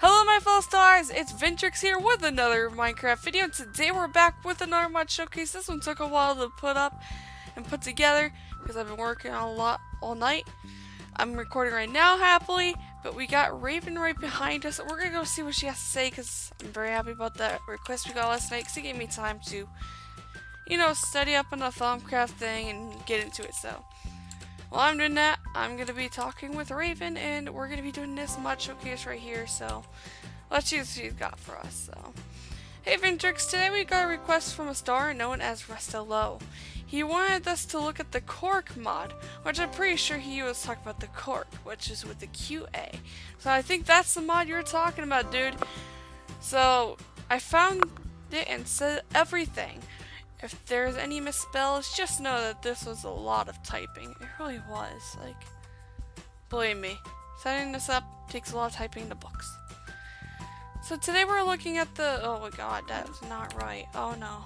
Hello my fellow stars, it's Ventrix here with another Minecraft video, and today we're back with another mod showcase. This one took a while to put up and put together because I've been working on a lot all night. I'm recording right now happily, but we got Raven right behind us. We're gonna go see what she has to say because I'm very happy about that request we got last night because it gave me time to, study up on the Thumbcraft thing and get into it. So while I'm doing that, I'm going to be talking with Raven, and we're going to be doing this mod showcase right here, so let's see what she's got for us. So, hey Ventrix, today we got a request from a star known as Restello. He wanted us to look at the Quark mod, which I'm pretty sure he was talking about the Quark, which is with the QA. So I think that's the mod you're talking about, dude. So, I found it and said everything. If there's any misspells, just know that this was a lot of typing. It really was. Like, believe me, setting this up takes a lot of typing in the books. So today we're looking at the... Oh my god, that was not right. Oh no.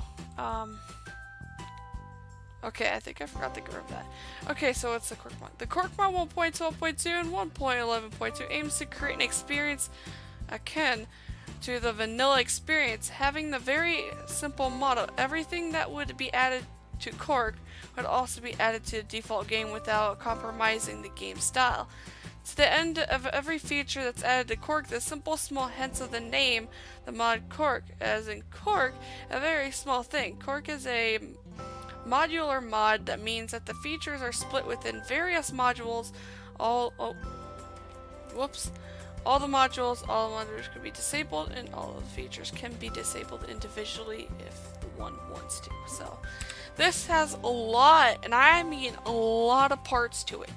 Okay, I think I forgot to grab that. Okay, so it's the Quark mod. The Quark mod 1.12.2 and 1.11.2 aims to create an experience akin to the vanilla experience, having the very simple model. Everything that would be added to Quark would also be added to the default game without compromising the game style. To the end of every feature that's added to Quark, the simple small hints of the name, the mod Quark, as in Quark, a very small thing. Quark is a modular mod that means that the features are split within various modules. All the modules can be disabled, and all of the features can be disabled individually if the one wants to. So, this has a lot, and I mean a lot of parts to it.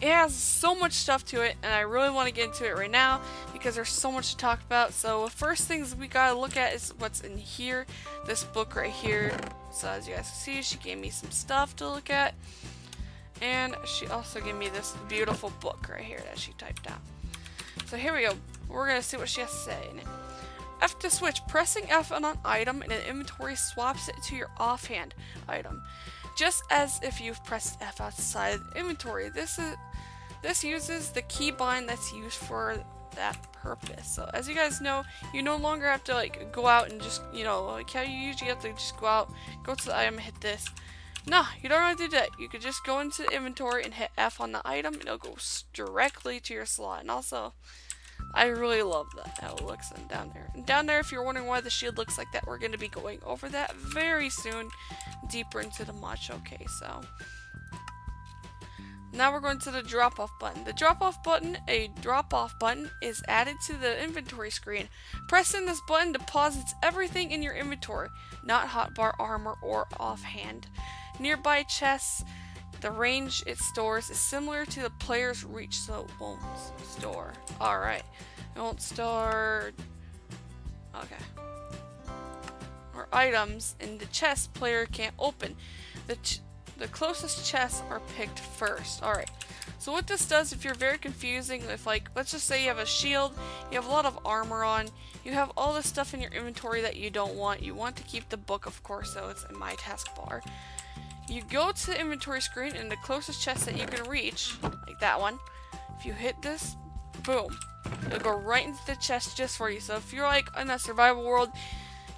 It has so much stuff to it, and I really want to get into it right now because there's so much to talk about. So, the first things we gotta look at is what's in here, this book right here. So, as you guys can see, she gave me some stuff to look at, and she also gave me this beautiful book right here that she typed out. So here we go. We're going to see what she has to say. F to switch. Pressing F on an item in an inventory swaps it to your offhand item, just as if you've pressed F outside the inventory. This uses the keybind that's used for that purpose. So as you guys know, you no longer have to go out and just, like how you usually have to just go out, go to the item and hit this. No, you don't have to do that. You could just go into the inventory and hit F on the item, and it'll go directly to your slot. And also, I really love that, how it looks down there. And down there, if you're wondering why the shield looks like that, we're going to be going over that very soon, deeper into the mod showcase. So, now we're going to the drop-off button. The drop-off button, is added to the inventory screen. Pressing this button deposits everything in your inventory, not hotbar, armor, or offhand. Nearby chests, the range it stores is similar to the player's reach, so it won't store. Alright. It won't store... Okay. Or items in the chest player can't open. The closest chests are picked first. Alright. So what this does, if you're very confusing, if let's just say you have a shield, you have a lot of armor on, you have all this stuff in your inventory that you don't want. You want to keep the book, of course, so it's in my taskbar. You go to the inventory screen, and the closest chest that you can reach, like that one, if you hit this, boom, it'll go right into the chest just for you. So if you're in a survival world,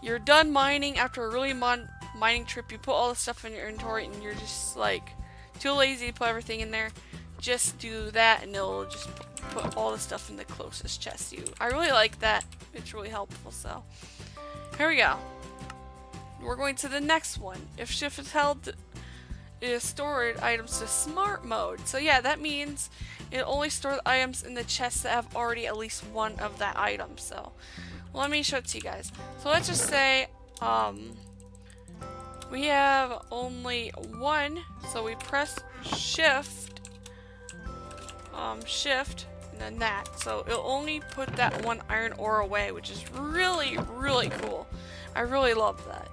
you're done mining after a really mining trip, you put all the stuff in your inventory, and you're just too lazy to put everything in there, just do that, and it'll just put all the stuff in the closest chest to you. I really like that. It's really helpful. So here we go. We're going to the next one. If shift is held, it is stored items to smart mode. So yeah, that means it only stores items in the chests that have already at least one of that item. So let me show it to you guys. So let's just say we have only one, so we press shift, and then that. So it'll only put that one iron ore away, which is really, really cool. I really love that.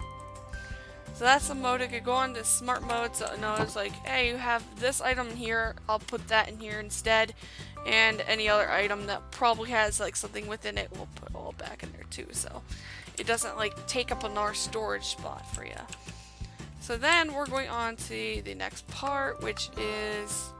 So that's a mode. It could go on to smart mode, so it knows hey, you have this item here, I'll put that in here instead, and any other item that probably has something within it, we'll put all back in there too, so it doesn't take up another storage spot for you. So then we're going on to the next part, which is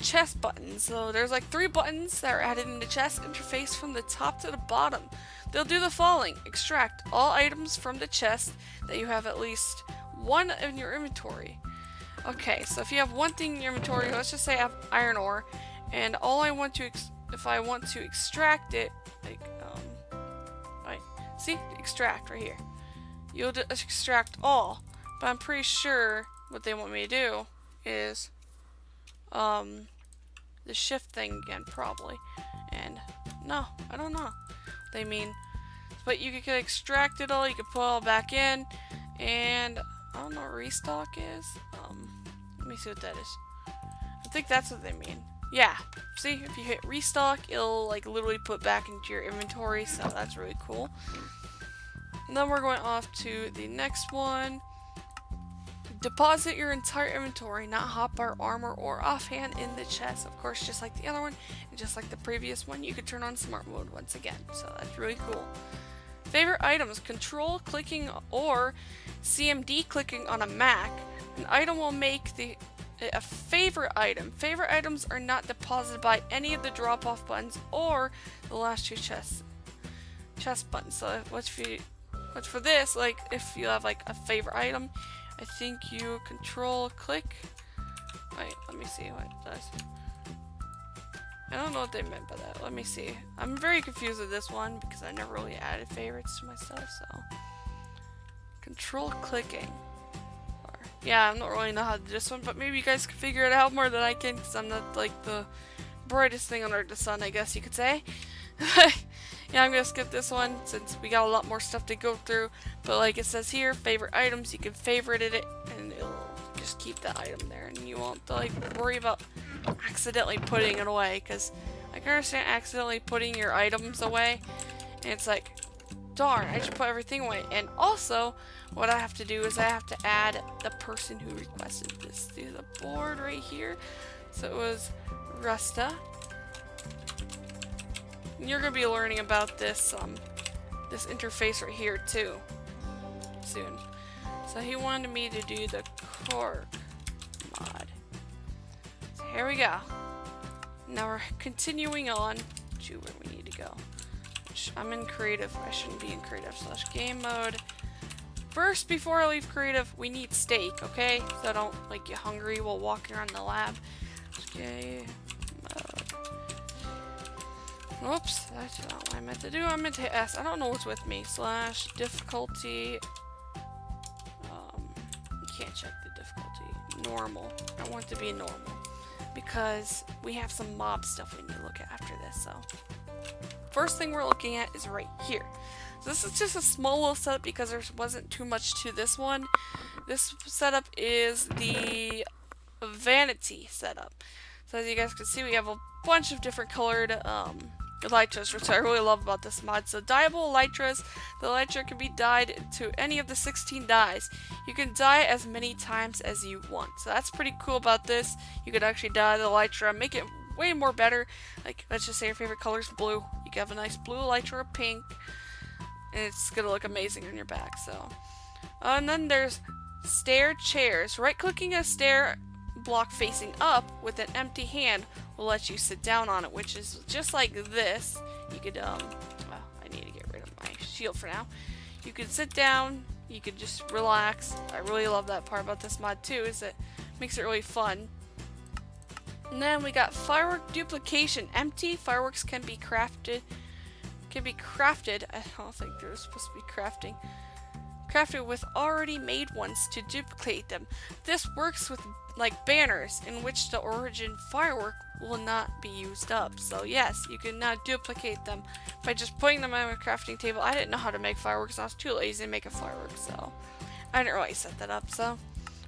chest buttons. So there's like 3 buttons that are added in the chest interface from the top to the bottom. They'll do the following: extract all items from the chest that you have at least 1 in your inventory. Okay, so if you have 1 thing in your inventory, let's just say I have iron ore, and all I want to, if I want to extract it, like, right, see, extract right here. You'll just extract all, but I'm pretty sure what they want me to do is, the shift thing again, probably, and no, I don't know what they mean, but you can extract it all, you can put it all back in, and I don't know what restock is. Let me see what that is. I think that's what they mean. Yeah, see, if you hit restock, it'll like literally put back into your inventory, so that's really cool. And then we're going off to the next one. Deposit your entire inventory, not hotbar, armor, or offhand in the chest. Of course, just like the other one, and just like the previous one, you could turn on smart mode once again, so that's really cool. Favorite items: control clicking or CMD clicking on a Mac. An item will make a favorite item. Favorite items are not deposited by any of the drop-off buttons or the last 2 chest buttons. So what's for this, like if you have like a favorite item, I think you control click. Wait, let me see what it does. I don't know what they meant by that. Let me see. I'm very confused with this one because I never really added favorites to my stuff, so. Control clicking. Yeah, I don't really know how to do this one, but maybe you guys can figure it out more than I can, because I'm not like the brightest thing under the sun, I guess you could say. Yeah, I'm gonna skip this one since we got a lot more stuff to go through. But like it says here, favorite items, you can favorite it and it'll just keep that item there, and you won't like worry about accidentally putting it away, because I can understand accidentally putting your items away, and it's like, darn, I should put everything away. And also, what I have to do is I have to add the person who requested this to the board right here. So it was Rusta. And you're gonna be learning about this this interface right here too soon. So he wanted me to do the Quark mod. So here we go. Now we're continuing on to where we need to go. I'm in creative. I shouldn't be in creative / game mode. First, before I leave creative, we need steak, okay? So I don't like get hungry while walking around the lab. Game mode. Oops, that's not what I meant to do. I meant to hit S. I don't know what's with me. / difficulty. You can't check the difficulty. Normal. I want it to be normal because we have some mob stuff we need to look at after this. So. First thing we're looking at is right here. So this is just a small little setup because there wasn't too much to this one. This setup is the vanity setup. So as you guys can see, we have a bunch of different colored elytras, which I really love about this mod. So dyeable elytras. The elytra can be dyed to any of the 16 dyes. You can dye it as many times as you want. So that's pretty cool about this. You could actually dye the elytra, make it way more better. Like, let's just say your favorite color is blue. You can have a nice blue elytra or pink, and it's gonna look amazing on your back. So, and then there's stair chairs. Right-clicking a stair block facing up with an empty hand will let you sit down on it, which is just like this. You could well, I need to get rid of my shield for now. You could sit down. You could just relax. I really love that part about this mod too, is it makes it really fun. And then we got Firework Duplication. Empty fireworks can be crafted. I don't think they're supposed to be crafting. Crafted with already made ones to duplicate them. This works with like banners in which the origin firework will not be used up. So yes, you can now duplicate them by just putting them on a crafting table. I didn't know how to make fireworks. I was too lazy to make a firework, so I didn't really set that up. So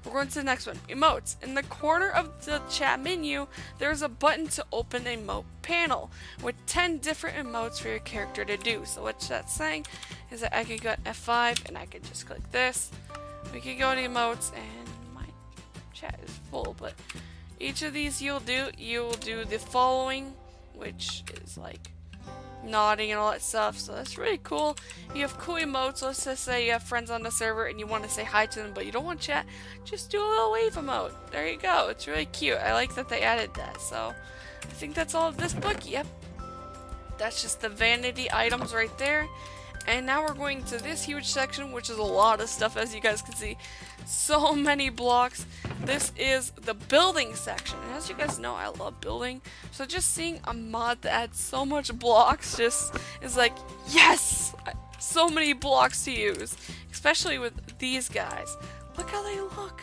we're going to the next one. Emotes. In the corner of the chat menu, there's a button to open an emote panel with 10 different emotes for your character to do. So what that's saying is that I could go F5 and I could just click this. We could go to emotes, and my chat is full, but each of these you'll do the following, which is like nodding and all that stuff. So that's really cool. You have cool emotes. Let's just say you have friends on the server and you want to say hi to them, but you don't want to chat. Just do a little wave emote. There you go. It's really cute. I like that they added that. So I think that's all of this book. Yep. That's just the vanity items right there. And now we're going to this huge section, which is a lot of stuff, as you guys can see. So many blocks. This is the building section. And as you guys know, I love building. So just seeing a mod that adds so much blocks just is like, yes! So many blocks to use. Especially with these guys. Look how they look.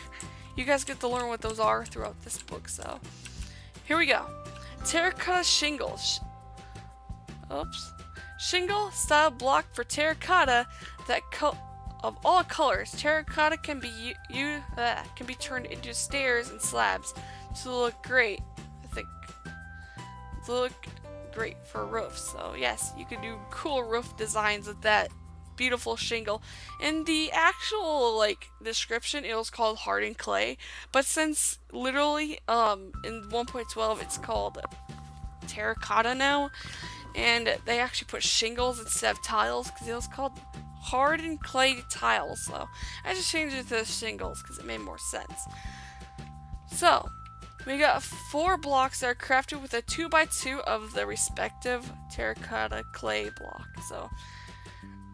You guys get to learn what those are throughout this book. So here we go. Terrica Shingles. Oops. Shingle style block for terracotta that of all colors. Terracotta can be turned into stairs and slabs to look great. I think to look great for roofs. So yes, you can do cool roof designs with that beautiful shingle. In the actual description, it was called hardened clay, but since literally in 1.12 it's called terracotta now. And they actually put shingles instead of tiles because it was called hardened clay tiles. So I just changed it to shingles because it made more sense. So we got 4 blocks that are crafted with a 2x2 of the respective terracotta clay block. So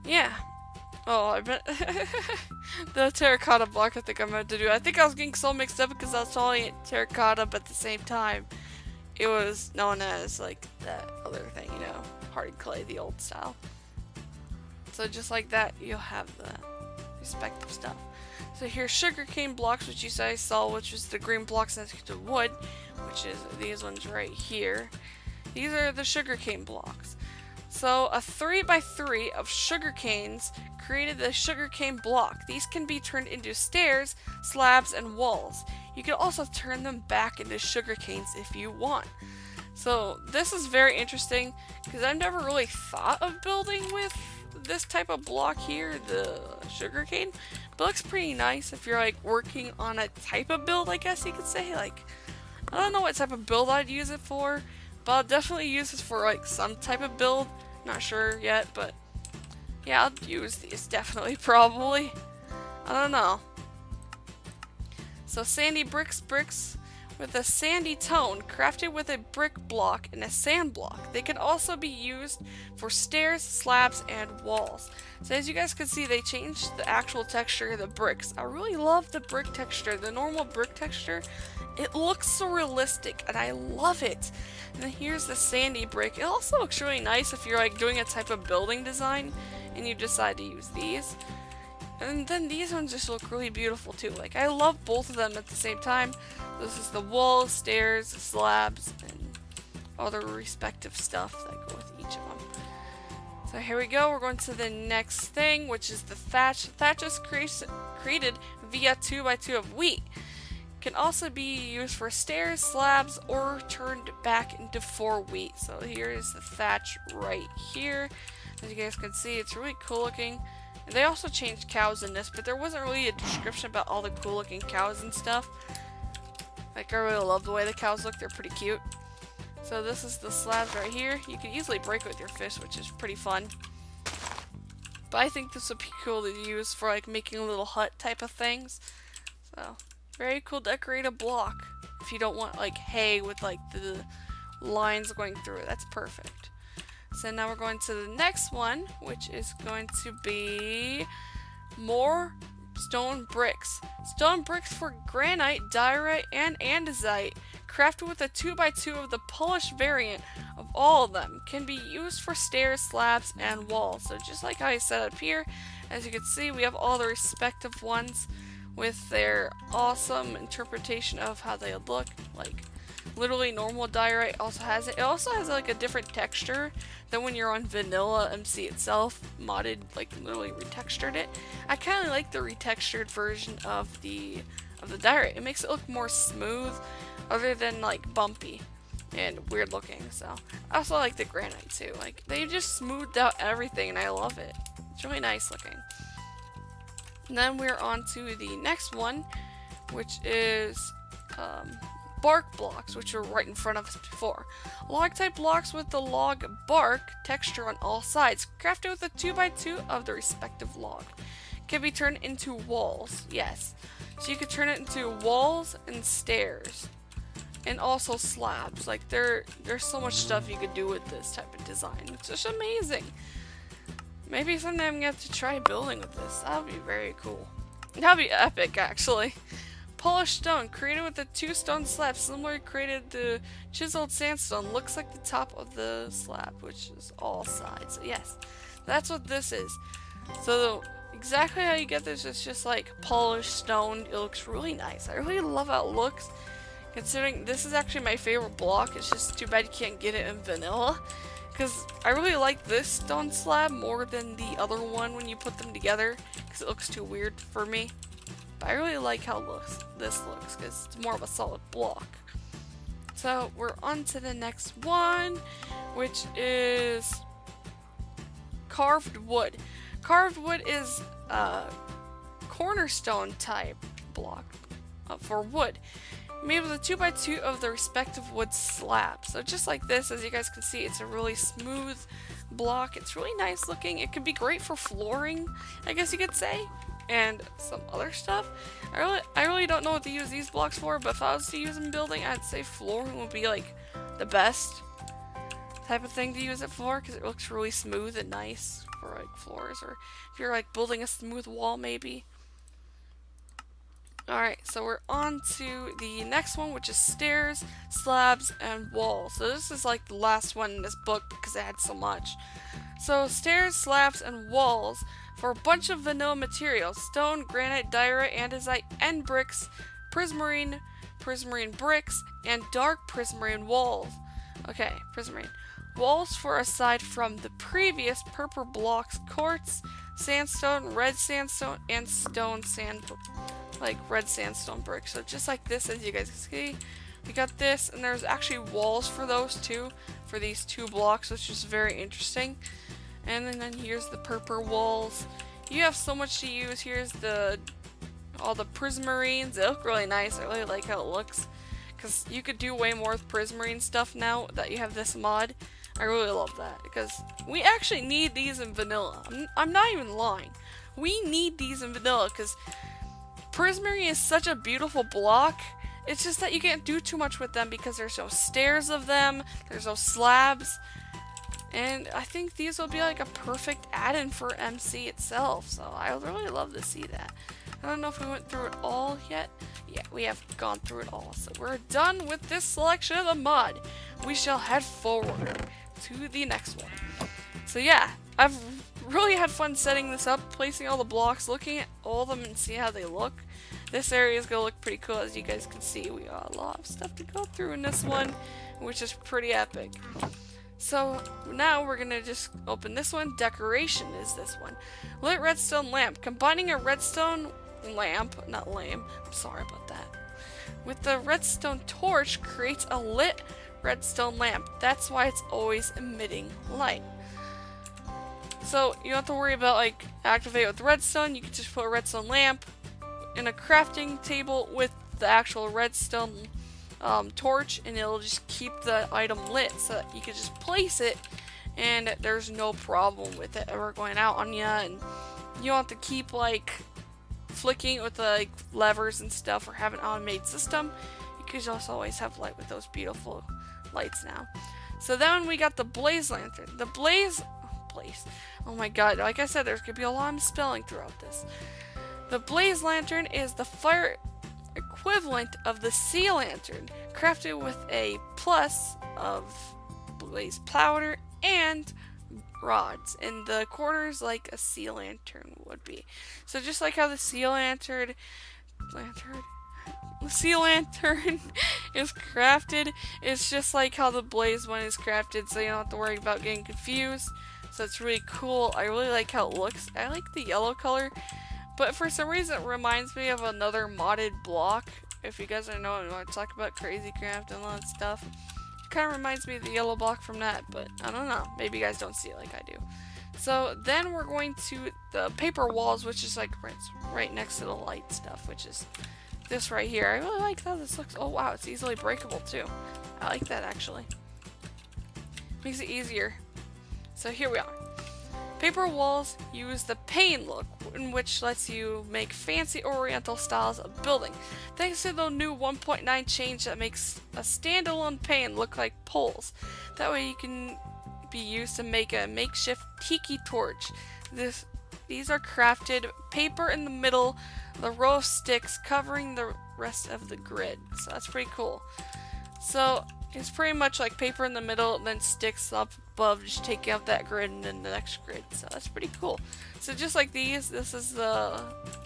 yeah. Oh, I bet the terracotta block I think I'm meant to do. I think I was getting so mixed up because I was calling it terracotta, but at the same time it was known as that other thing, you know, hardened clay, the old style. So just like that, you'll have the respective stuff. So here's sugarcane blocks, which you guys saw, which is the green blocks next to wood, which is these ones right here. These are the sugarcane blocks. So a 3x3 of sugarcanes created the sugarcane block. These can be turned into stairs, slabs, and walls. You can also turn them back into sugarcanes if you want. So this is very interesting because I've never really thought of building with this type of block here, the sugarcane. But it looks pretty nice if you're working on a type of build, I guess you could say. I don't know what type of build I'd use it for, but I'll definitely use this for some type of build. Not sure yet, but yeah, I'll use these definitely, probably. I don't know. So sandy bricks with a sandy tone, crafted with a brick block and a sand block. They can also be used for stairs, slabs, and walls. So as you guys can see, they changed the actual texture of the bricks. I really love the brick texture. The normal brick texture, it looks so realistic, and I love it. And then here's the sandy brick. It also looks really nice if you're doing a type of building design and you decide to use these. And then these ones just look really beautiful too. I love both of them at the same time. This is the walls, stairs, slabs, and all the respective stuff that go with each of them. So here we go. We're going to the next thing, which is the thatch. Thatch is created via 2x2 of wheat. Can also be used for stairs, slabs, or turned back into 4 wheat. So here is the thatch right here. As you guys can see, it's really cool looking. And they also changed cows in this, but there wasn't really a description about all the cool looking cows and stuff. I really love the way the cows look. They're pretty cute. So this is the slabs right here. You can easily break it with your fist, which is pretty fun. But I think this would be cool to use for making little hut type of things. So very cool decorative block. If you don't want hay with the lines going through it, that's perfect. So now we're going to the next one, which is going to be more stone bricks. Stone bricks for granite, diorite, and andesite, crafted with a 2x2 of the polished variant of all of them, can be used for stairs, slabs, and walls. So just like I said up here, as you can see, we have all the respective ones with their awesome interpretation of how they look. Literally normal diorite also has it. It also has a different texture than when you're on vanilla MC itself, modded, literally retextured it. I kind of like the retextured version of the diorite. It makes it look more smooth, other than bumpy and weird looking. So I also like the granite too. They just smoothed out everything, and I love it. It's really nice looking. And then we're on to the next one, which is bark blocks, which were right in front of us before. Log type blocks with the log bark texture on all sides, crafted with a 2x2 of the respective log. Can be turned into walls, yes. So you could turn it into walls and stairs. And also slabs. Like there's so much stuff you could do with this type of design. It's just amazing. Maybe someday I'm gonna have to try building with this. That would be very cool. That would be epic, actually. Polished stone, created with the 2 stone slabs, similarly created the chiseled sandstone. Looks like the top of the slab, which is all sides. So yes, that's what this is. So exactly how you get this is just like polished stone. It looks really nice. I really love how it looks. Considering this is actually my favorite block. It's just too bad you can't get it in vanilla. Because I really like this stone slab more than the other one when you put them together. Because it looks too weird for me. But I really like how this looks. Because it's more of a solid block. So we're on to the next one. Which is carved wood. Carved wood is a cornerstone type block for wood. Made with a 2x2 of the respective wood slabs. So just like this, as you guys can see, it's a really smooth block. It's really nice looking. It could be great for flooring, I guess you could say, and some other stuff. I really don't know what to use these blocks for, but if I was to use them in building, I'd say flooring would be like the best type of thing to use it for, because it looks really smooth and nice for like floors, or if you're like building a smooth wall maybe. Alright, so we're on to the next one, which is stairs, slabs, and walls. So this is like the last one in this book because it had so much. So stairs, slabs, and walls for a bunch of vanilla materials. Stone, granite, diorite, andesite, end bricks, prismarine bricks, and dark prismarine walls. Okay, prismarine. Walls for aside from the previous purple blocks, quartz, sandstone, red sandstone, and stone sand, like red sandstone bricks. So just like this, as you guys can see, we got this, and there's actually walls for those too, for these 2 blocks, which is very interesting. And then here's the purple walls. You have so much to use. Here's all the prismarines. They look really nice. I really like how it looks, because you could do way more with prismarine stuff now that you have this mod. I really love that, because we actually need these in vanilla. I'm not even lying. We need these in vanilla, because prismarine is such a beautiful block. It's just that you can't do too much with them because there's no stairs of them, there's no slabs, and I think these will be like a perfect add-in for MC itself, so I would really love to see that. I don't know if we went through it all yet. Yeah, we have gone through it all, so we're done with this selection of the mod. We shall head forward to the next one. So yeah, I've really had fun setting this up, placing all the blocks, looking at all of them and see how they look. This area is going to look pretty cool. As you guys can see, we got a lot of stuff to go through in this one, which is pretty epic. So now we're going to just open this one. Decoration is this one. Lit redstone lamp. Combining a redstone lamp, not lamp, I'm sorry about that, with the redstone torch creates a lit redstone lamp. That's why it's always emitting light. So you don't have to worry about like activate with redstone. You can just put a redstone lamp in a crafting table with the actual redstone torch, and it'll just keep the item lit, so that you can just place it and there's no problem with it ever going out on you, and you don't have to keep like flicking it with the like levers and stuff, or have an automated system. You can just always have light with those beautiful lights now. So then we got the blaze lantern. The blaze, oh my god, like I said, there's gonna be a lot of spelling throughout this. The blaze lantern is the fire equivalent of the sea lantern, crafted with a plus of blaze powder and rods in the corners like a sea lantern would be. So just like how the sea lantern is crafted, it's just like how the blaze one is crafted, so you don't have to worry about getting confused. So it's really cool. I really like how it looks. I like the yellow color, but for some reason it reminds me of another modded block. If you guys don't know, I want to talk about Crazy Craft and all that stuff. It kind of reminds me of the yellow block from that, but I don't know. Maybe you guys don't see it like I do. So then we're going to the paper walls, which is like right next to the light stuff, which is this right here. I really like how this looks. Oh wow, it's easily breakable too. I like that actually. Makes it easier. So here we are. Paper walls use the pane look, in which lets you make fancy oriental styles of building. Thanks to the new 1.9 change that makes a standalone pane look like poles. That way you can be used to make a makeshift tiki torch. These are crafted paper in the middle, the row of sticks covering the rest of the grid. So that's pretty cool. So it's pretty much like paper in the middle and then sticks up above, just taking out that grid and then the next grid. So that's pretty cool. So just like these, this is the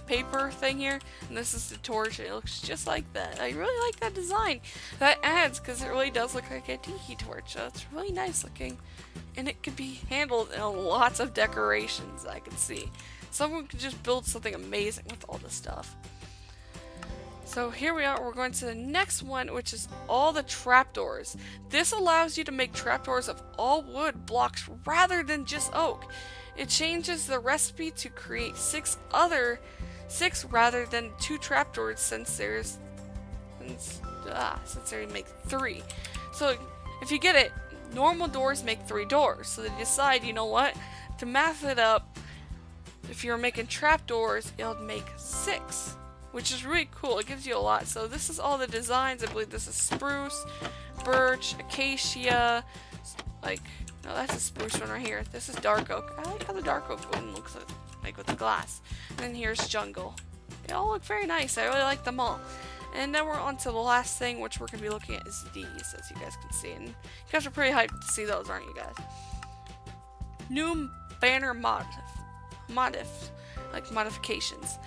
paper thing here, and this is the torch. It looks just like that. I really like that design. That adds, because it really does look like a tiki torch. So it's really nice looking. And it could be handled in lots of decorations, I can see. Someone could just build something amazing with all this stuff. So here we are, we're going to the next one, which is all the trapdoors. This allows you to make trapdoors of all wood blocks rather than just oak. It changes the recipe to create six rather than 2 trapdoors since they make 3. So if you get it, normal doors make 3 doors. So they decide, you know what, to math it up, if you're making trapdoors, it'll make 6. Which is really cool. It gives you a lot. So this is all the designs. I believe this is spruce, birch, acacia, no, that's a spruce one right here. This is dark oak. I like how the dark oak one looks like with the glass. And then here's jungle. They all look very nice. I really like them all. And then we're on to the last thing, which we're going to be looking at is these, as you guys can see. And you guys are pretty hyped to see those, aren't you guys? New banner modifications.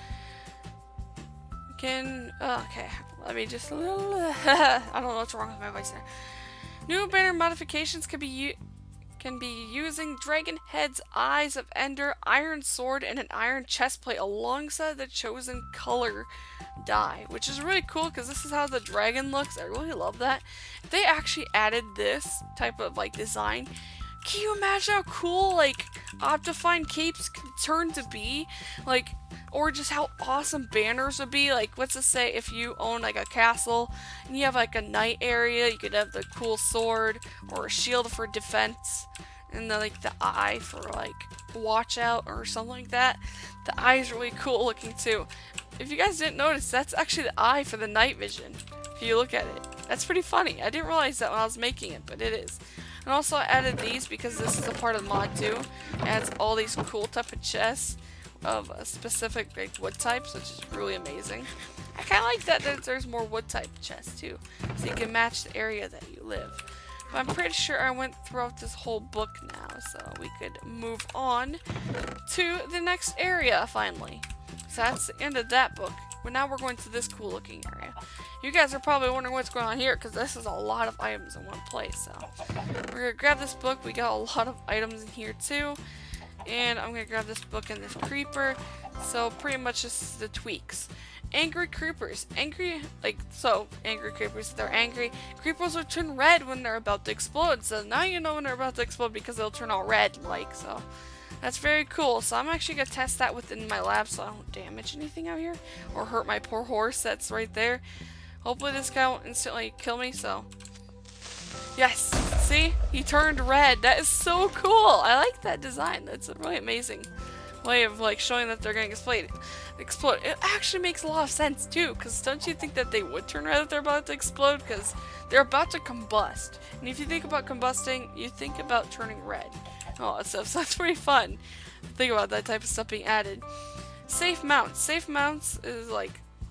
Okay, let me just I don't know what's wrong with my voice there. New banner modifications can be using dragon heads, eyes of ender, iron sword, and an iron chestplate alongside the chosen color dye, which is really cool because this is how the dragon looks. I really love that. If they actually added this type of design, can you imagine how cool Optifine capes could turn to be? Or just how awesome banners would be. Let's just say if you own a castle and you have a night area, you could have the cool sword or a shield for defense, and the eye for watch out or something like that. The eye is really cool looking too. If you guys didn't notice, that's actually the eye for the night vision. If you look at it, that's pretty funny. I didn't realize that when I was making it, but it is. And also I added these because this is a part of the mod too. It adds all these cool type of chests of a specific wood types, which is really amazing. I kind of like that there's more wood type chests too, so you can match the area that you live. But I'm pretty sure I went throughout this whole book now, so we could move on to the next area finally. So that's the end of that book. But now we're going to this cool looking area. You guys are probably wondering what's going on here because this is a lot of items in one place. So we're gonna grab this book. We got a lot of items in here too. And I'm gonna grab this book and this creeper. So pretty much this is the tweaks. Angry creepers. Angry creepers, they're angry. Creepers will turn red when they're about to explode. So now you know when they're about to explode because they'll turn all red, so. That's very cool. So I'm actually gonna test that within my lab so I don't damage anything out here. Or hurt my poor horse that's right there. Hopefully this guy won't instantly kill me, so. Yes, see? He turned red. That is so cool. I like that design. That's a really amazing way of showing that they're going to explode. It actually makes a lot of sense too, because don't you think that they would turn red if they're about to explode? Because they're about to combust. And if you think about combusting, you think about turning red. Oh, so that's pretty fun. Think about that type of stuff being added. Safe mounts. Safe mounts is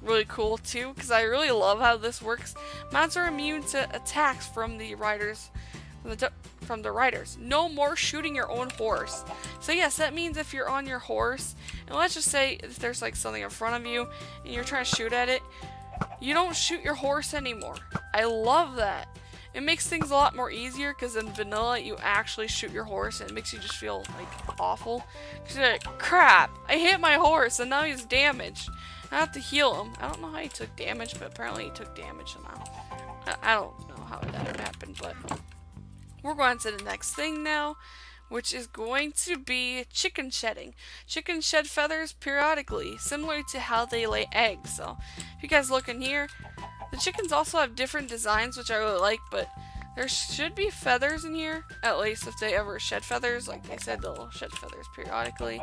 really cool too, because I really love how this works. Mounts are immune to attacks from the riders. No more shooting your own horse. So yes, that means if you're on your horse, and let's just say if there's something in front of you and you're trying to shoot at it, you don't shoot your horse anymore. I love that. It makes things a lot more easier because in vanilla you actually shoot your horse and it makes you just feel awful. Because you're crap, I hit my horse and now he's damaged. I have to heal him. I don't know how he took damage, but apparently he took damage somehow. I don't know how that happened, but we're going to the next thing now, which is going to be chicken shedding. Chickens shed feathers periodically, similar to how they lay eggs. So if you guys look in here, the chickens also have different designs, which I really like, but there should be feathers in here, at least if they ever shed feathers. Like I said, they'll shed feathers periodically,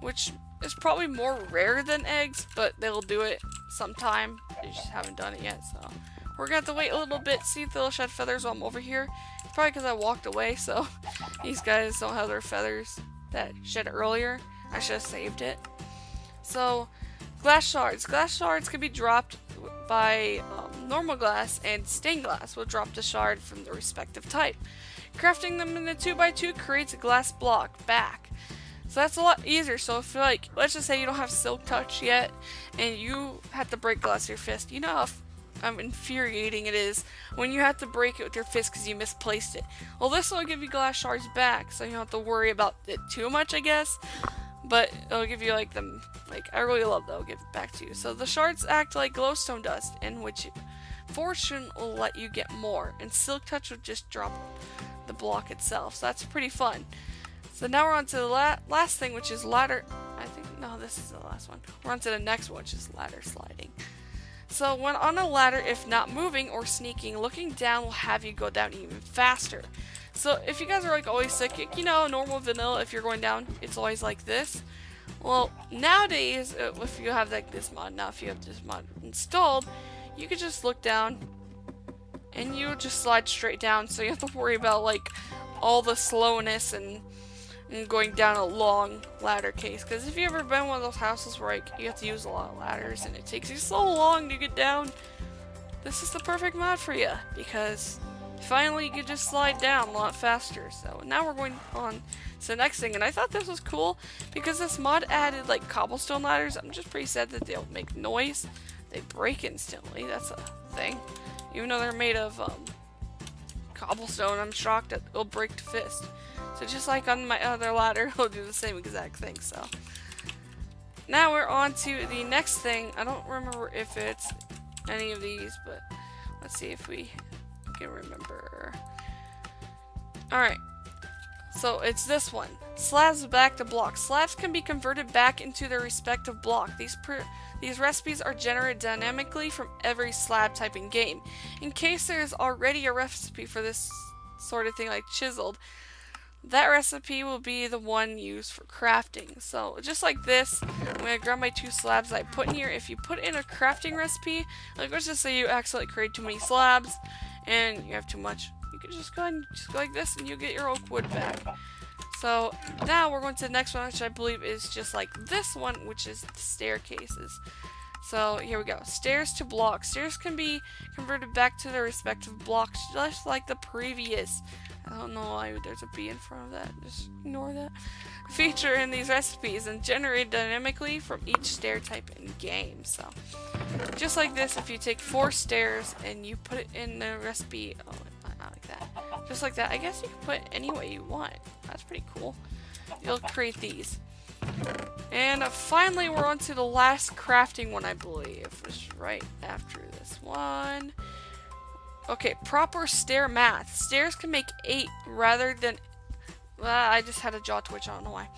which is probably more rare than eggs, but they'll do it sometime. They just haven't done it yet, so we're gonna have to wait a little bit, see if they'll shed feathers while I'm over here. It's probably because I walked away, so these guys don't have their feathers that shed earlier. I should have saved it. So, glass shards. Glass shards can be dropped by normal glass, and stained glass will drop the shard from the respective type. Crafting them in the 2x2 creates a glass block back. So that's a lot easier. So if like, let's just say you don't have silk touch yet, and you have to break glass with your fist, you know how infuriating it is when you have to break it with your fist because you misplaced it. Well, this will give you glass shards back, so you don't have to worry about it too much, I guess. But it'll give you like them, like I really love that it'll give it back to you. So the shards act like glowstone dust, in which fortune will let you get more, and silk touch will just drop the block itself. So that's pretty fun. So now we're on to the last thing, which is ladder. I think, no, this is the last one. We're on to the next one, which is ladder sliding. So when on a ladder, if not moving or sneaking, looking down will have you go down even faster. So if you guys are like always sick, you know, normal vanilla, if you're going down, it's always like this. Well, nowadays, if you have like this mod, now if you have this mod installed, you can just look down and you just slide straight down, so you have to worry about like all the slowness and going down a long ladder case. Because if you've ever been in one of those houses where like you have to use a lot of ladders and it takes you so long to get down, this is the perfect mod for you, because finally you can just slide down a lot faster. So now we're going on to the next thing, and I thought this was cool because this mod added like cobblestone ladders. I'm just pretty sad that they'll make noise. They break instantly, that's a thing. Even though they're made of cobblestone, I'm shocked that it'll break to fist. So just like on my other ladder, it'll do the same exact thing. So now we're on to the next thing. I don't remember if it's any of these, but let's see if we can remember. Alright, so it's this one. Slabs back to blocks. Slabs can be converted back into their respective block. These recipes are generated dynamically from every slab type in game. In case there is already a recipe for this sort of thing like chiseled, that recipe will be the one used for crafting. So just like this, I'm going to grab my 2 slabs I put in here. If you put in a crafting recipe, like let's just say you accidentally create too many slabs and you have too much, you can just go ahead and just go like this and you'll get your oak wood back. So now we're going to the next one, which I believe is just like this one, which is the staircases. So here we go. Stairs to blocks. Stairs can be converted back to their respective blocks, just like the previous. I don't know why there's a B in front of that. Just ignore that. Feature in these recipes and generate dynamically from each stair type in game. So just like this, if you take 4 stairs and you put it in the recipe, oh, not like that. Just like that. I guess you can put it any way you want. That's pretty cool. You'll create these. And finally, we're on to the last crafting one, I believe, which is right after this one. Okay, proper stair math. Stairs can make 8 rather than... I just had a jaw twitch, I don't know why.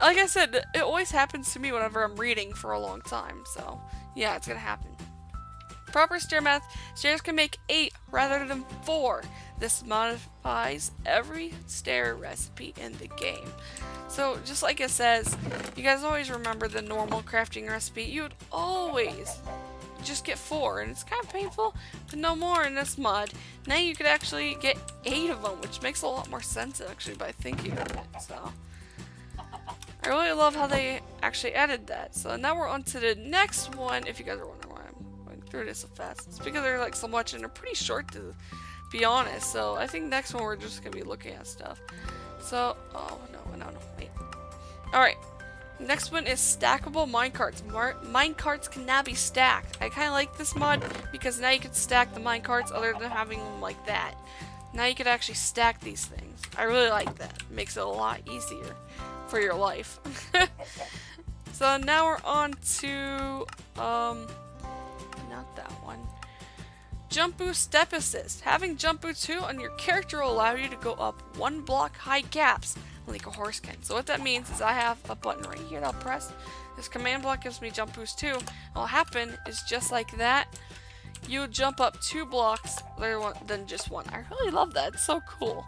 Like I said, it always happens to me whenever I'm reading for a long time, so yeah, it's gonna happen. Proper stair math. Stairs can make 8 rather than 4. This modifies every stair recipe in the game. So, just like it says, you guys always remember the normal crafting recipe. You would always just get 4, and it's kind of painful, but no more in this mod. Now you could actually get 8 of them, which makes a lot more sense actually by thinking of it. So I really love how they actually added that. So now we're on to the next one. If you guys are wondering why I'm going through this so fast, it's because they're like so much and they're pretty short to be honest. So I think next one we're just gonna be looking at stuff. So oh no, wait. Alright. Next one is stackable minecarts. Minecarts can now be stacked. I kind of like this mod because now you can stack the minecarts other than having them like that. Now you can actually stack these things. I really like that. It makes it a lot easier for your life. So now we're on to not that one. Jump boost step assist. Having jump boost 2 on your character will allow you to go up 1 block high gaps like a horse can. So what that means is I have a button right here that I'll press. This command block gives me jump boost 2. And what'll happen is just like that, you jump up 2 blocks than just 1. I really love that. It's so cool.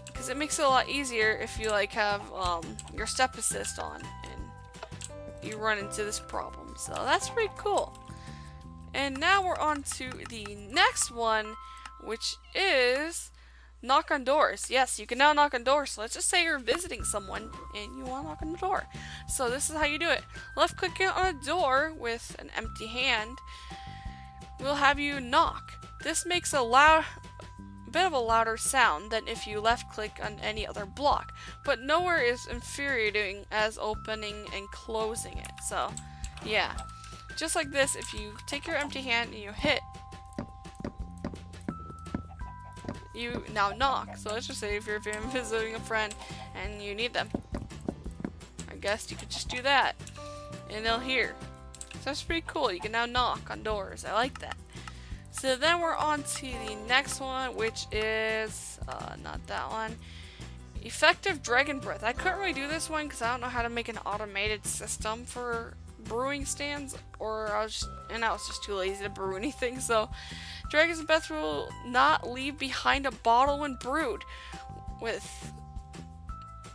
Because it makes it a lot easier if you like have your step assist on and you run into this problem. So that's pretty cool. And now we're on to the next one, which is knock on doors. Yes, you can now knock on doors. So let's just say you're visiting someone and you want to knock on the door. So this is how you do it. Left clicking on a door with an empty hand will have you knock. This makes a bit of a louder sound than if you left click on any other block, but nowhere is infuriating as opening and closing it. So yeah, just like this, if you take your empty hand and you hit, you now knock. So let's just say if you're visiting a friend and you need them, I guess you could just do that and they'll hear. So that's pretty cool. You can now knock on doors. I like that. So then we're on to the next one, which is not that one. Effective Dragon Breath. I couldn't really do this one because I don't know how to make an automated system for brewing stands, or I was just too lazy to brew anything. So Dragon's Breath will not leave behind a bottle when brewed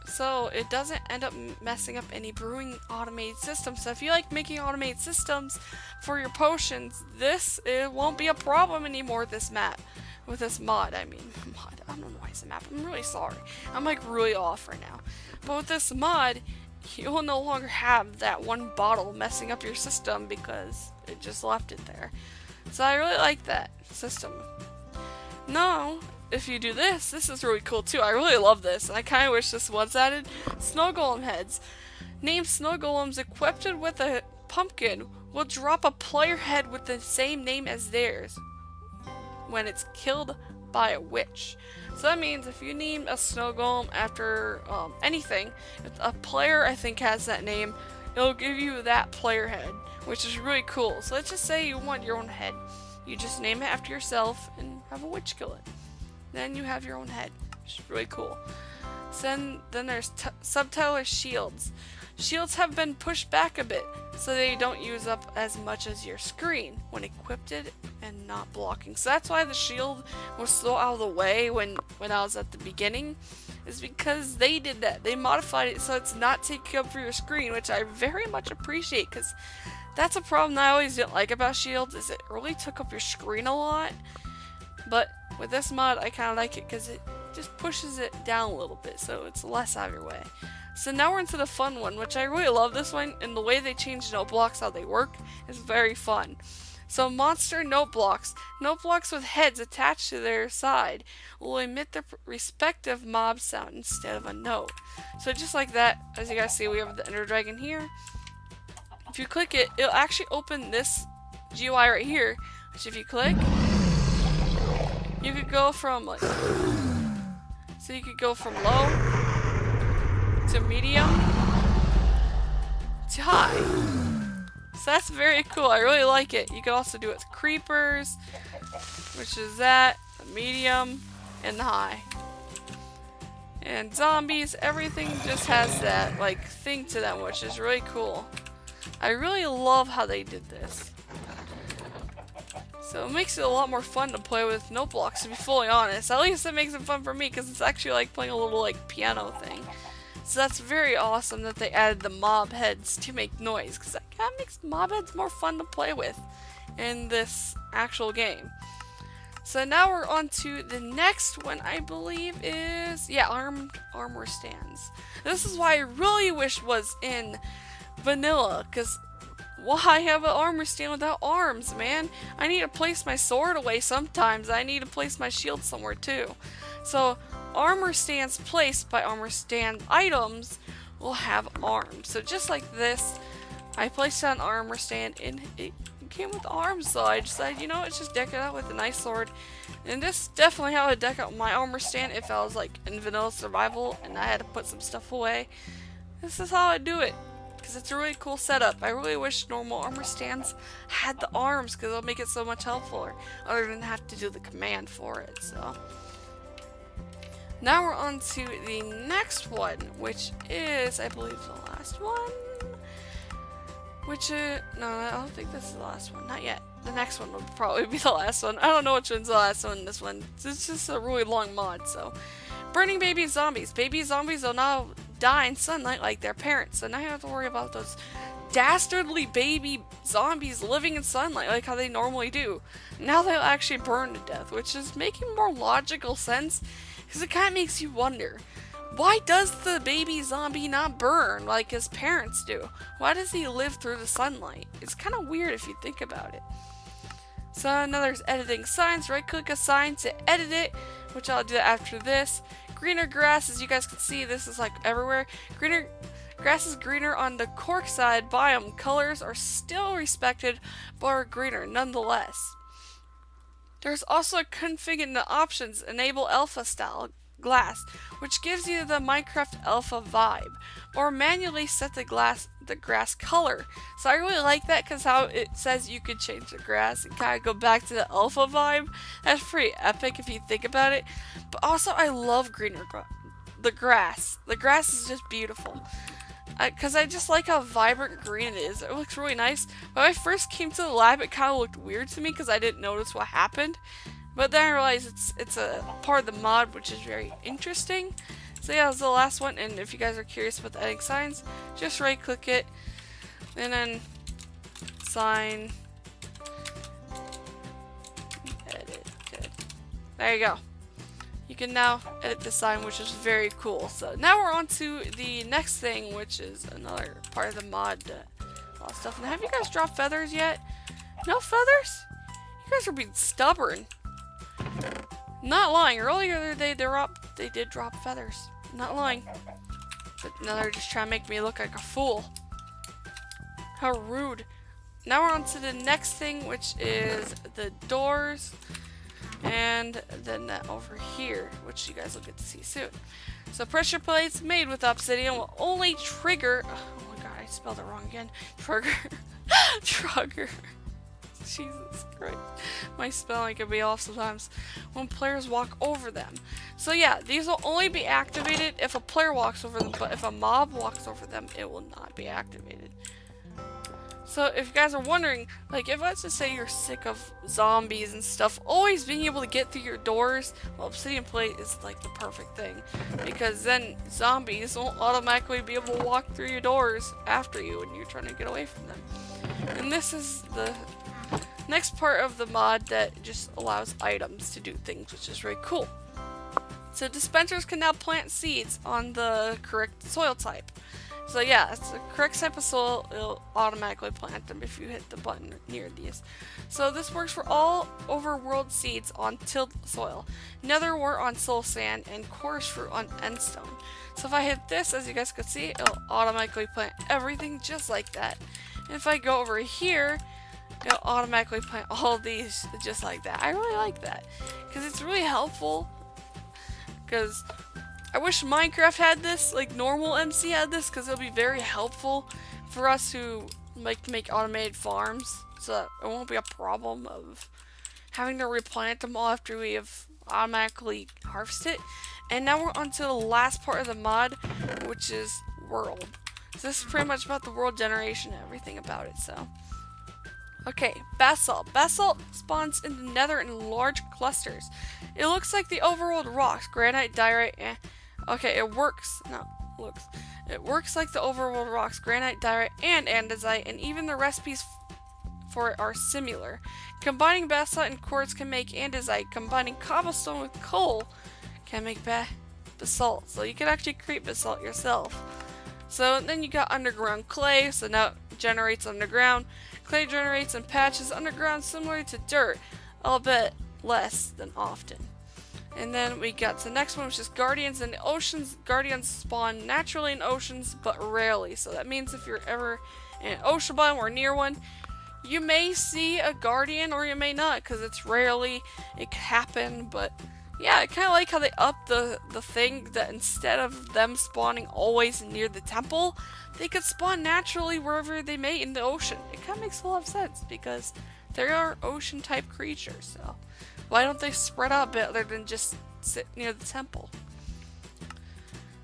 so it doesn't end up messing up any brewing automated systems. So if you like making automated systems for your potions, it won't be a problem anymore with this mod. I don't know why it's a map. I'm really sorry. I'm like really off right now. But with this mod, you will no longer have that one bottle messing up your system because it just left it there. So I really like that system. Now, if you do this is really cool too. I really love this, and I kind of wish this was added. Snow golem heads. Named snow golems equipped with a pumpkin will drop a player head with the same name as theirs when it's killed by a witch. So that means if you name a snow golem after anything, if a player I think has that name, it'll give you that player head, which is really cool. So let's just say you want your own head. You just name it after yourself and have a witch kill it. Then you have your own head, which is really cool. So then there's subtitler shields. Shields have been pushed back a bit, so they don't use up as much as your screen when equipped and not blocking. So that's why the shield was so out of the way when I was at the beginning, is because they did that. They modified it so it's not taking up for your screen, which I very much appreciate, because that's a problem that I always didn't like about shields, is it really took up your screen a lot. But with this mod, I kind of like it because it just pushes it down a little bit, so it's less out of your way. So now we're into the fun one, which I really love this one, and the way they changed note blocks, how they work, is very fun. So monster note blocks with heads attached to their side, will emit their respective mob sound instead of a note. So just like that, as you guys see, we have the Ender Dragon here. If you click it, it'll actually open this GUI right here, which if you click, you could go from low to medium to high. So that's very cool. I really like it. You can also do it with creepers, which is that, the medium, and the high. And zombies, everything just has that like thing to them, which is really cool. I really love how they did this. So it makes it a lot more fun to play with note blocks, to be fully honest. At least it makes it fun for me, because it's actually like playing a little like piano thing. So that's very awesome that they added the mob heads to make noise, because that kind of makes mob heads more fun to play with in this actual game. So now we're on to the next one, I believe is, yeah, armed armor stands. This is why I really wish was in vanilla, because why have an armor stand without arms, man? I need to place my sword away sometimes. I need to place my shield somewhere too. So armor stands placed by armor stand items will have arms. So just like this, I placed an armor stand and it came with arms, so I decided, you know, let's just deck it out with a nice sword. And this is definitely how I would deck out my armor stand if I was like in vanilla survival and I had to put some stuff away. This is how I do it. because it's a really cool setup. I really wish normal armor stands had the arms, because it'll make it so much helpful, other than have to do the command for it. So now we're on to the next one, which is, I believe, the last one. Which is, no, I don't think this is the last one. Not yet. The next one will probably be the last one. I don't know which one's the last one. This one. It's just a really long mod, so. Burning baby zombies. Baby zombies will now die in sunlight like their parents. So now you have to worry about those dastardly baby zombies living in sunlight like how they normally do. Now they'll actually burn to death, which is making more logical sense, because it kind of makes you wonder. Why does the baby zombie not burn like his parents do? Why does he live through the sunlight? It's kind of weird if you think about it. So now there's editing signs. Right click a sign to edit it, which I'll do after this. Greener grass, as you guys can see, this is like everywhere. Greener grass is greener on the Quark side biome. Colors are still respected, but are greener nonetheless. There's also a config in the options, enable alpha style glass, which gives you the Minecraft alpha vibe, or manually set the grass color. So I really like that, because how it says you could change the grass and kind of go back to the alpha vibe. That's pretty epic if you think about it. But also I love the grass. The grass is just beautiful. Because I just like how vibrant green it is. It looks really nice. When I first came to the lab, it kind of looked weird to me because I didn't notice what happened. But then I realized it's a part of the mod, which is very interesting. So yeah, that's the last one. And if you guys are curious about the editing signs, just right click it. And then sign. Edit. Good. There you go. You can now edit the sign, which is very cool. So now we're on to the next thing, which is another part of the mod. A lot of stuff. Now, have you guys dropped feathers yet? No feathers? You guys are being stubborn. Not lying. Earlier today they did drop feathers. Not lying. But now they're just trying to make me look like a fool. How rude. Now we're on to the next thing, which is the doors. And then that over here, which you guys will get to see soon. So pressure plates made with obsidian will only trigger. Oh my god, I spelled it wrong again. Trigger. Trigger. Jesus Christ. My spelling can be off sometimes when players walk over them. So yeah, these will only be activated if a player walks over them, but if a mob walks over them, it will not be activated. So if you guys are wondering, like if let's just say you're sick of zombies and stuff, always being able to get through your doors, well, obsidian plate is like the perfect thing. Because then zombies won't automatically be able to walk through your doors after you when you're trying to get away from them. And this is the next part of the mod that just allows items to do things, which is really cool. So dispensers can now plant seeds on the correct soil type. So yeah, it's the correct type of soil, it'll automatically plant them if you hit the button near these. So this works for all overworld seeds on tilled soil, netherwort on soul sand, and chorus fruit on endstone. So if I hit this, as you guys can see, it'll automatically plant everything just like that. And if I go over here, it'll automatically plant all of these just like that. I really like that, because it's really helpful, because I wish Minecraft had this, like normal MC had this, because it'll be very helpful for us who like to make automated farms, so that it won't be a problem of having to replant them all after we have automatically harvested it. And now we're on to the last part of the mod, which is world. So this is pretty much about the world generation and everything about it, so. Okay, basalt. Basalt spawns in the nether in large clusters. It looks like the overworld rocks, granite, diorite, okay, it works. No, looks. It works like the overworld rocks, granite, diorite, and andesite, and even the recipes for it are similar. Combining basalt and quartz can make andesite. Combining cobblestone with coal can make basalt. So you can actually create basalt yourself. So then you got underground clay, so now it generates underground. Clay generates in patches underground similar to dirt, albeit less than often. And then we got to the next one, which is guardians in the oceans. Guardians spawn naturally in oceans, but rarely. So that means if you're ever in an ocean biome or near one, you may see a guardian or you may not, because it's rarely, it could happen, but Yeah, I kind of like how they upped the thing that instead of them spawning always near the temple, they could spawn naturally wherever they may in the ocean. It kind of makes a lot of sense because they are ocean type creatures, so why don't they spread out a bit other than just sit near the temple?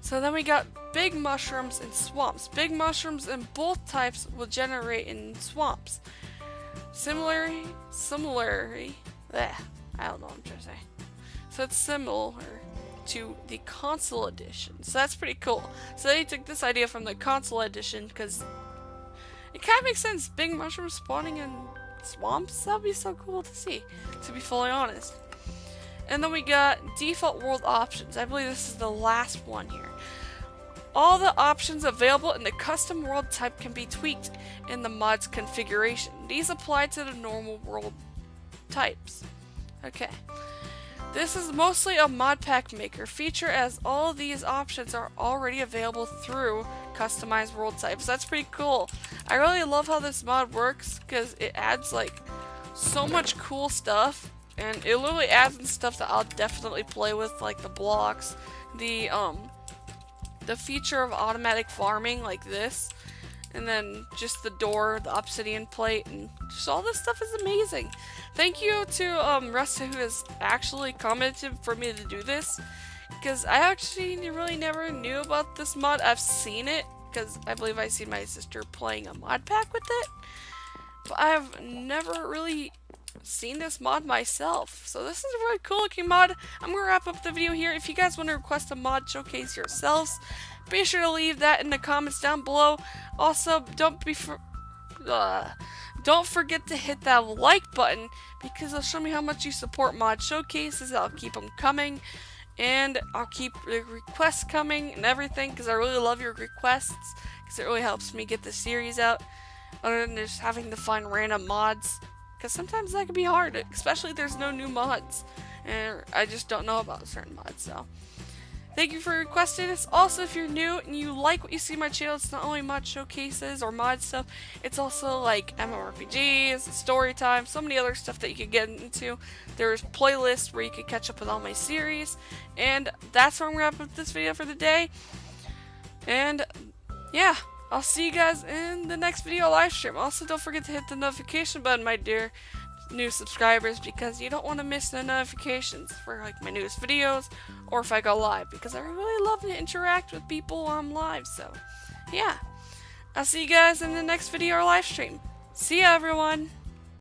So then we got big mushrooms and swamps. Big mushrooms in both types will generate in swamps. Similarly, I don't know what I'm trying to say. So it's similar to the console edition. So that's pretty cool. So they took this idea from the console edition because it kind of makes sense. Big mushrooms spawning in swamps? That'd be so cool to see, to be fully honest. And then we got default world options. I believe this is the last one here. All the options available in the custom world type can be tweaked in the mod's configuration. These apply to the normal world types. Okay. This is mostly a mod pack maker feature as all of these options are already available through customized world types. That's pretty cool. I really love how this mod works because it adds like so much cool stuff, and it literally adds in stuff that I'll definitely play with, like the blocks, the feature of automatic farming like this, and then just the door, the obsidian plate, and just all this stuff is amazing. Thank you to Rusta who has actually commented for me to do this, because I actually really never knew about this mod. I've seen it because I believe I seen my sister playing a mod pack with it, but I've never really seen this mod myself. So this is a really cool looking mod. I'm gonna wrap up the video here. If you guys want to request a mod showcase yourselves, be sure to leave that in the comments down below. Also, don't forget to hit that like button because it'll show me how much you support mod showcases. I'll keep them coming, and I'll keep the requests coming and everything because I really love your requests because it really helps me get the series out, other than just having to find random mods, because sometimes that can be hard, especially if there's no new mods and I just don't know about certain mods. So thank you for requesting this. Also, if you're new and you like what you see on my channel, it's not only mod showcases or mod stuff, it's also like MMORPGs, story time, so many other stuff that you could get into. There's playlists where you can catch up with all my series, and that's where I'm going to wrap up this video for the day. And yeah, I'll see you guys in the next video live stream. Also, don't forget to hit the notification button, my dear new subscribers, because you don't want to miss the notifications for like my newest videos or if I go live, because I really love to interact with people while I'm live. So yeah, I'll see you guys in the next video or live stream. See ya, everyone.